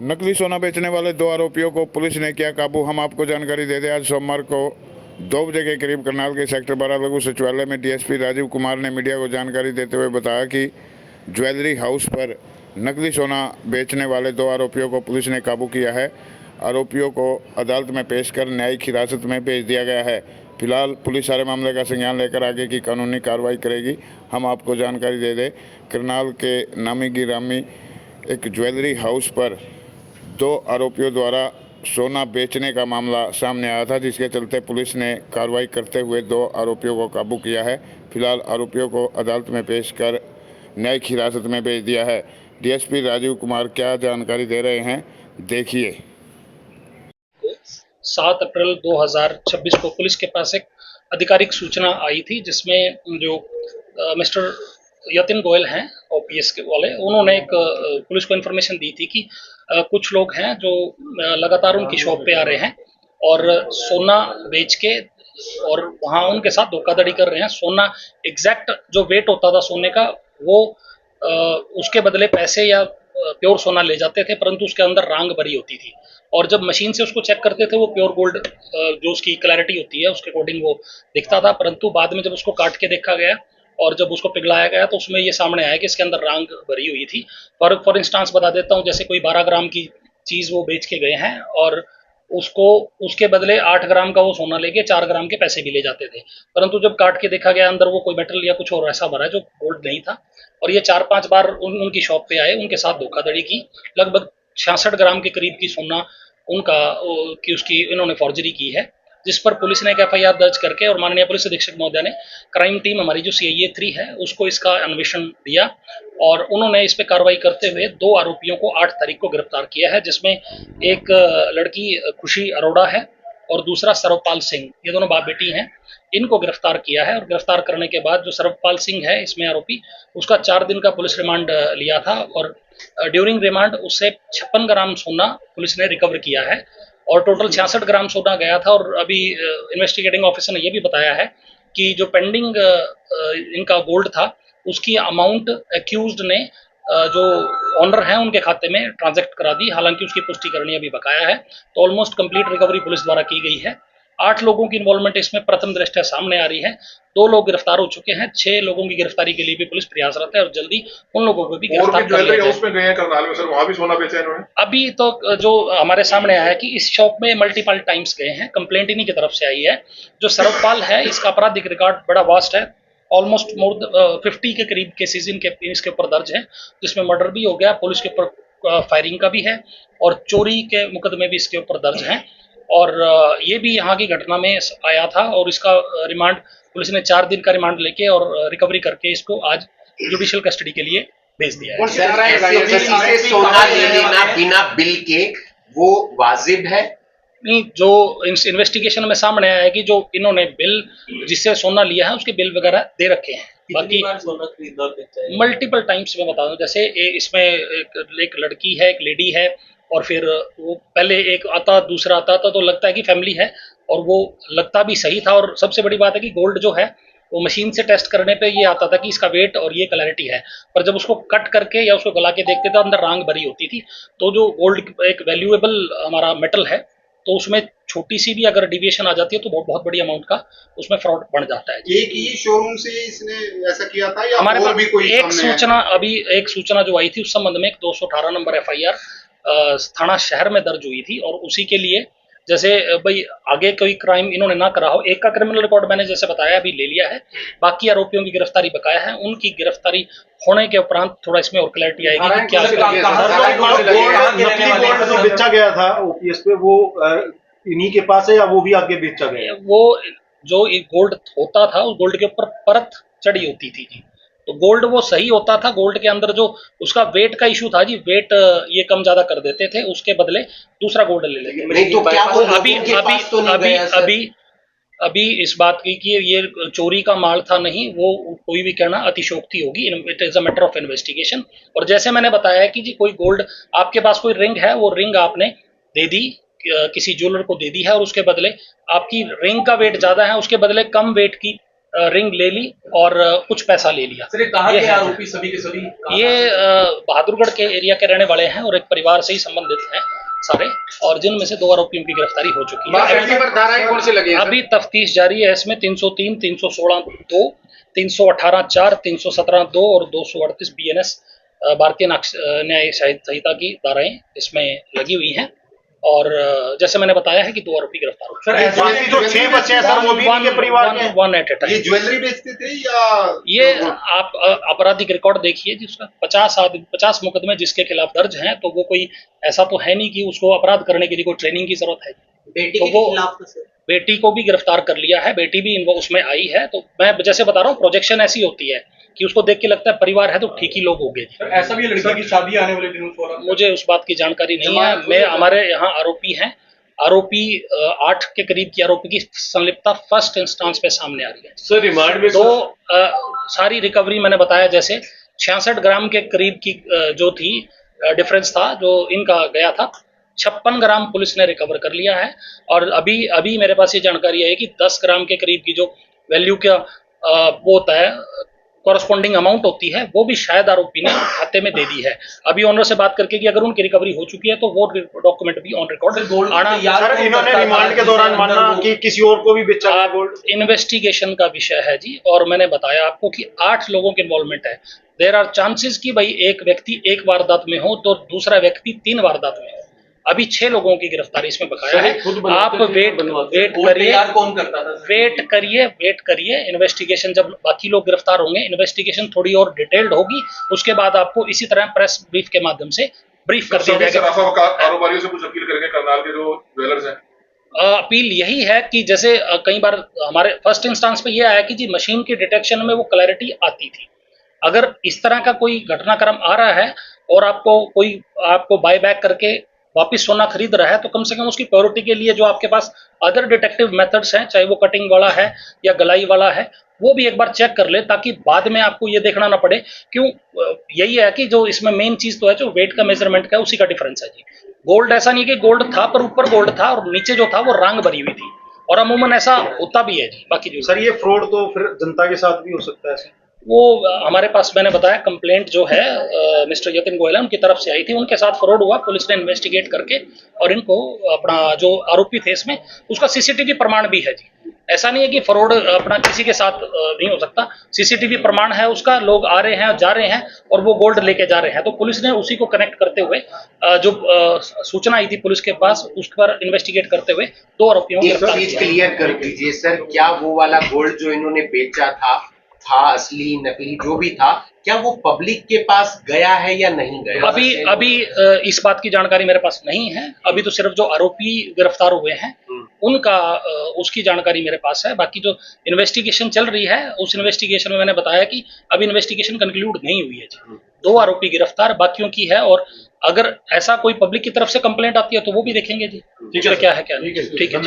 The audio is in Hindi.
नकली सोना बेचने वाले दो आरोपियों को पुलिस ने किया काबू। हम आपको जानकारी दे दें, आज सोमवार को 2 बजे के करीब करनाल के सेक्टर 12 लघु सचिवालय में डीएसपी राजीव कुमार ने मीडिया को जानकारी देते हुए बताया कि ज्वेलरी हाउस पर नकली सोना बेचने वाले दो आरोपियों को पुलिस ने काबू किया है। आरोपियों को अदालत में पेश कर न्यायिक हिरासत में भेज दिया गया है। फिलहाल पुलिस सारे मामले का संज्ञान लेकर आगे की कानूनी कार्रवाई करेगी। हम आपको जानकारी दे दें, करनाल के नामी गिरामी एक ज्वेलरी हाउस पर दो आरोपियों द्वारा सोना बेचने का मामला सामने आया था, जिसके चलते पुलिस ने कार्रवाई करते हुए दो आरोपियों को काबू किया है। फिलहाल आरोपियों को अदालत में पेश कर न्यायिक हिरासत में भेज दिया है। डीएसपी राजीव कुमार क्या जानकारी दे रहे हैं, देखिए। 7 अप्रैल 2026 को पुलिस के पास एक आधिकारिक सूचना आई थी, जिसमें जो मिस्टर यतिन गोयल हैं ओपीएस के वाले, उन्होंने एक पुलिस को इन्फॉर्मेशन दी थी कि कुछ लोग हैं जो लगातार उनकी शॉप पे आ रहे हैं और सोना बेच के और वहाँ उनके साथ धोखाधड़ी कर रहे हैं। सोना एग्जैक्ट जो वेट होता था सोने का, वो उसके बदले पैसे या प्योर सोना ले जाते थे, परंतु उसके अंदर रांग भरी होती थी। और जब मशीन से उसको चेक करते थे, वो प्योर गोल्ड जो उसकी क्लैरिटी होती है उसके अकॉर्डिंग वो दिखता था, परंतु बाद में जब उसको काट के देखा गया और जब उसको पिघलाया गया तो उसमें ये सामने आया कि इसके अंदर रांग भरी हुई थी। फॉर इंस्टांस बता देता हूँ, जैसे कोई 12 ग्राम की चीज़ वो बेच के गए हैं और उसको उसके बदले 8 ग्राम का वो सोना लेके 4 ग्राम के पैसे भी ले जाते थे, परंतु जब काट के देखा गया अंदर वो कोई मेटल या कुछ और ऐसा भरा है जो गोल्ड नहीं था। और ये 4-5 बार उनकी शॉप पे आए, उनके साथ धोखाधड़ी की। लगभग 66 ग्राम के करीब की सोना उनका कि उसकी इन्होंने फॉर्जरी की है, जिस पर पुलिस ने एक एफआईआर दर्ज करके और माननीय पुलिस अधीक्षक महोदय ने क्राइम टीम हमारी जो सीआईए 3 है उसको इसका अन्वेषण दिया और उन्होंने इस पे कार्रवाई करते हुए दो आरोपियों को 8 तारीख को गिरफ्तार किया है, जिसमें एक लड़की खुशी अरोड़ा है और दूसरा सर्वपाल सिंह, ये दोनों बाप बेटी हैं। इनको गिरफ्तार किया है और गिरफ्तार करने के बाद जो सर्वपाल सिंह है इसमें आरोपी, उसका 4 दिन का पुलिस रिमांड लिया था और ड्यूरिंग रिमांड उससे 56 ग्राम सोना पुलिस ने रिकवर किया है और टोटल 66 ग्राम सोना गया था। और अभी इन्वेस्टिगेटिंग ऑफिसर ने यह भी बताया है कि जो पेंडिंग इनका गोल्ड था उसकी अमाउंट एक्यूज्ड ने जो ऑनर हैं उनके खाते में ट्रांजैक्ट करा दी, हालांकि उसकी पुष्टि करनी अभी बकाया है। तो ऑलमोस्ट कंप्लीट रिकवरी पुलिस द्वारा की गई है। 8 लोगों की इन्वॉल्वमेंट इसमें प्रथम दृष्टया सामने आ रही है। 2 लोग गिरफ्तार हो चुके हैं। 6 लोगों की गिरफ्तारी के लिए भी पुलिस प्रयासरत है और जल्दी उन लोगों को भी गिरफ्तार कर लिया जाएगा। में गए हैं करनाल में सर, वहां भी सोना बेचा इन्होंने। अभी तो जो हमारे सामने आया है कि इस शॉप में मल्टीपल टाइम्स गए हैं, कंप्लेंट इन्हीं की तरफ से आई है। जो सर्वपाल है इसका आपराधिक रिकॉर्ड बड़ा वास्ट है, ऑलमोस्ट मोर 50 के करीब केसेस इसके ऊपर दर्ज है, जिसमें मर्डर भी हो गया, पुलिस के ऊपर फायरिंग का भी है और चोरी के मुकदमे भी इसके ऊपर दर्ज हैं। और ये भी यहाँ की घटना में आया था और इसका रिमांड पुलिस ने 4 दिन का रिमांड लेके और रिकवरी करके इसको आज जुडिशियल कस्टडी के लिए भेज दिया है। सोना ले लेना बिना बिल के वो वाजिब है? नहीं, जो इन्वेस्टिगेशन में सामने आया है कि जो इन्होंने बिल जिससे सोना लिया है उसके बिल वगैरह दे रखे हैं। बाकी सोना खरीदा देता है मल्टीपल टाइम्स में बता दूं, जैसे इसमें एक लड़की है, एक लेडी है और फिर वो पहले एक आता दूसरा आता था तो लगता है कि फैमिली है और वो लगता भी सही था। और सबसे बड़ी बात है कि गोल्ड जो है वो मशीन से टेस्ट करने पे ये आता था कि इसका वेट और ये क्लैरिटी है, पर जब उसको कट करके या उसको गला के देखते थे अंदर रांग भरी होती थी। तो जो गोल्ड एक वैल्यूएबल हमारा मेटल है, तो उसमें छोटी सी भी अगर डिविएशन आ जाती है तो बहुत बड़ी अमाउंट का उसमें फ्रॉड बढ़ जाता है। एक ही शोरूम से इसने ऐसा किया था या हमारे और भी कोई एक सूचना जो आई थी उस संबंध में एक 218 नंबर एफआईआर थाना शहर में दर्ज हुई थी और उसी के लिए जैसे भाई आगे कोई क्राइम इन्होंने ना करा हो, एक का क्रिमिनल रिकॉर्ड मैंने जैसे बताया अभी ले लिया है, बाकी आरोपियों की गिरफ्तारी बकाया है। उनकी गिरफ्तारी होने के उपरांत थोड़ा इसमें और क्लैरिटी आएगी कि क्या नकली गोल्ड जो बेचा गया था ओपीएस पे वो इन्हीं के पास है या वो भी आगे बेचा गया? वो जो गोल्ड होता था उस गोल्ड के ऊपर परत चढ़ी होती थी जी, तो गोल्ड वो सही होता था। गोल्ड के अंदर जो उसका वेट का इशू था जी, वेट ये कम ज्यादा कर देते थे, उसके बदले दूसरा गोल्ड ले लेते। नहीं तो क्या वो अभी इस बात की कि ये चोरी का माल था नहीं, वो कोई भी कहना अतिशोक्ति होगी। It is a matter of investigation. और जैसे मैंने बताया कि जी कोई गोल्ड आपके पास कोई रिंग है, वो रिंग आपने दे दी किसी ज्वेलर को दे दी है और उसके बदले आपकी रिंग का वेट ज्यादा है, उसके बदले कम वेट की रिंग ले ली और कुछ पैसा ले लिया। सर, ये कहाँ ये के है। आरोपी सभी के सभी ये बहादुरगढ़ के एरिया के रहने वाले हैं और एक परिवार से ही संबंधित हैं सारे, और जिनमें से 2 आरोपियों की गिरफ्तारी हो चुकी है। पर धाराएं कौन सी लगी है? अभी तफ्तीश जारी है। इसमें 303, 316(2), 318(4), 317(2) और 238 BNS भारतीय न्याय संहिता की धाराएं इसमें लगी हुई हैं। और जैसे मैंने बताया है कि 2 आरोपी गिरफ्तार हो चुके हैं। बाकी जो 6 बच्चे हैं सर वो भी इनके परिवार के हैं? वन एट ए ये टाइम। ज्वेलरी बेचते थे या ये आप आपराधिक रिकॉर्ड देखिए जिसका 50 मुकदमे जिसके खिलाफ दर्ज हैं, तो वो कोई ऐसा तो है नहीं कि उसको अपराध करने के लिए कोई ट्रेनिंग की जरूरत है। बेटी तो के वो खिलाफ तो सर बेटी को भी गिरफ्तार कर लिया है, बेटी भी उसमें आई है। तो मैं जैसे बता रहा हूँ, प्रोजेक्शन ऐसी होती है कि उसको देख के लगता है परिवार है तो ठीक ही लोग होंगे। ऐसा भी लड़की की शादी आने वाले दिनों में मुझे उस बात की जानकारी नहीं है। मैं हमारे यहाँ आरोपी हैं, आरोपी 8 के करीब की आरोपी की संलिप्तता फर्स्ट इंस्टेंस पे सामने आ रही है। सर रिमांड में तो सारी रिकवरी मैंने बताया, जैसे 66 ग्राम के करीब की जो थी डिफरेंस था जो इनका गया था, 56 ग्राम पुलिस ने रिकवर कर लिया है। और अभी मेरे पास ये जानकारी है कि 10 ग्राम के करीब की जो वैल्यू का वो होता है, कॉरस्पॉन्डिंग अमाउंट होती है, वो भी शायद आरोपी ने खाते में दे दी है। अभी ऑनर से बात करके कि अगर उनकी रिकवरी हो चुकी है तो वो डॉक्यूमेंट भी ऑन रिकॉर्ड आना। सर इन्होंने रिमांड के दौरान माना कि किसी और को भी बेचा है गोल्ड? इन्वेस्टिगेशन का विषय है जी, और मैंने बताया आपको कि 8 लोगों के इन्वॉल्वमेंट है। देयर आर चांसेस कि भाई एक व्यक्ति 1 वारदात में हो तो दूसरा व्यक्ति 3 वारदात में हो। अभी 6 लोगों की गिरफ्तारी इसमें बकाया है। आप वेट करिए, कौन करता था? वेट करिए। इन्वेस्टिगेशन जब बाकी लोग गिरफ्तार होंगे, इन्वेस्टिगेशन थोड़ी और डिटेल्ड होगी, उसके बाद आपको इसी तरह प्रेस ब्रीफ के माध्यम से ब्रीफ कर दिया जाएगा। कारोबारियों से कुछ अपील करेंगे करनाल के जो ज्वेलर्स हैं? अपील यही है कि जैसे कई बार हमारे फर्स्ट इंस्टेंस पे ये आया कि जी मशीन की डिटेक्शन में वो क्लैरिटी आती थी। अगर इस तरह का कोई घटनाक्रम आ रहा है और आपको बाय बैक करके वापिस सोना खरीद रहा है, तो कम से कम उसकी प्योरिटी के लिए जो आपके पास अदर डिटेक्टिव मेथड्स हैं, चाहे वो कटिंग वाला है या गलाई वाला है, वो भी एक बार चेक कर ले, ताकि बाद में आपको ये देखना ना पड़े। क्यों? यही है कि जो इसमें मेन चीज तो है जो वेट का मेजरमेंट का, उसी का डिफरेंस है जी। गोल्ड ऐसा नहीं कि गोल्ड था पर ऊपर गोल्ड था और नीचे जो था वो रांग भरी हुई थी, और अमूमन ऐसा होता भी है जी। बाकी जो सर ये फ्रॉड तो फिर जनता के साथ भी हो सकता है? वो हमारे पास मैंने बताया कंप्लेंट जो है मिस्टर यतिन गोयल उनकी तरफ से आई थी, उनके साथ फ्रॉड हुआ। पुलिस ने इन्वेस्टिगेट करके और इनको अपना जो आरोपी थे इसमें, उसका सीसीटीवी प्रमाण भी है जी। ऐसा नहीं है कि फ्रॉड अपना किसी के साथ नहीं हो सकता। सीसीटीवी प्रमाण है उसका, लोग आ रहे हैं जा रहे हैं और वो गोल्ड लेके जा रहे हैं। तो पुलिस ने उसी को कनेक्ट करते हुए जो सूचना आई थी पुलिस के पास, उस पर इन्वेस्टिगेट करते हुए 2 आरोपियों को एक गिरफ्तार चीज किया। क्लियर कर दीजिए सर, क्या वो वाला गोल्ड जो इन्होंने बेचा था असली नकली जो भी था, क्या वो पब्लिक के पास गया है या नहीं गया? अभी इस बात की जानकारी मेरे पास नहीं है। अभी तो सिर्फ जो आरोपी गिरफ्तार हुए हैं उनका उसकी जानकारी मेरे पास है। बाकी जो इन्वेस्टिगेशन चल रही है, उस इन्वेस्टिगेशन में मैंने बताया कि अभी इन्वेस्टिगेशन कंक्लूड नहीं हुई है जी। 2 आरोपी गिरफ्तार, बाकियों की है। और अगर ऐसा कोई पब्लिक की तरफ से कंप्लेंट आती है तो वो भी देखेंगे जी, क्या है क्या नहीं। ठीक है।